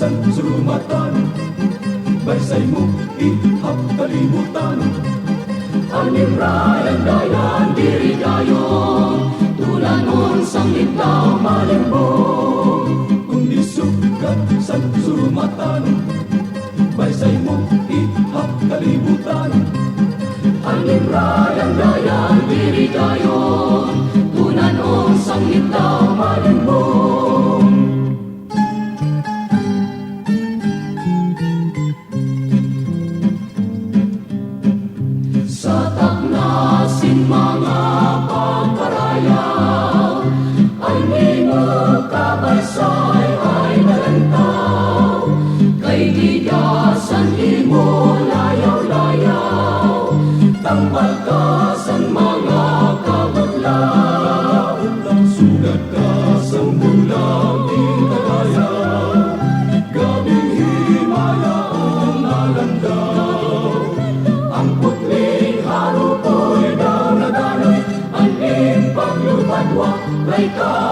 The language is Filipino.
Sa sumatan, baysay mo ihap kalimutan. Animrayan dayan diri kayo, tulanon sang litaw malimbong. Kundi sugat sa sumatan, baysay mo ihap kalimutan. Animrayan dayan diri kayo, tulanon sang litaw malimbong. Sa taknasin mga pagparayaw, ay nimo kabaysay ay nalantaw. Kay diyasan imo layaw-layaw, tambal ka sa mga kabutlaw. Sugat ka sa bulang itagayaw, gabing himaya ang nalandaw. Ang putling harupoy daw na danoy, ang iyong paglubadwa, kay ka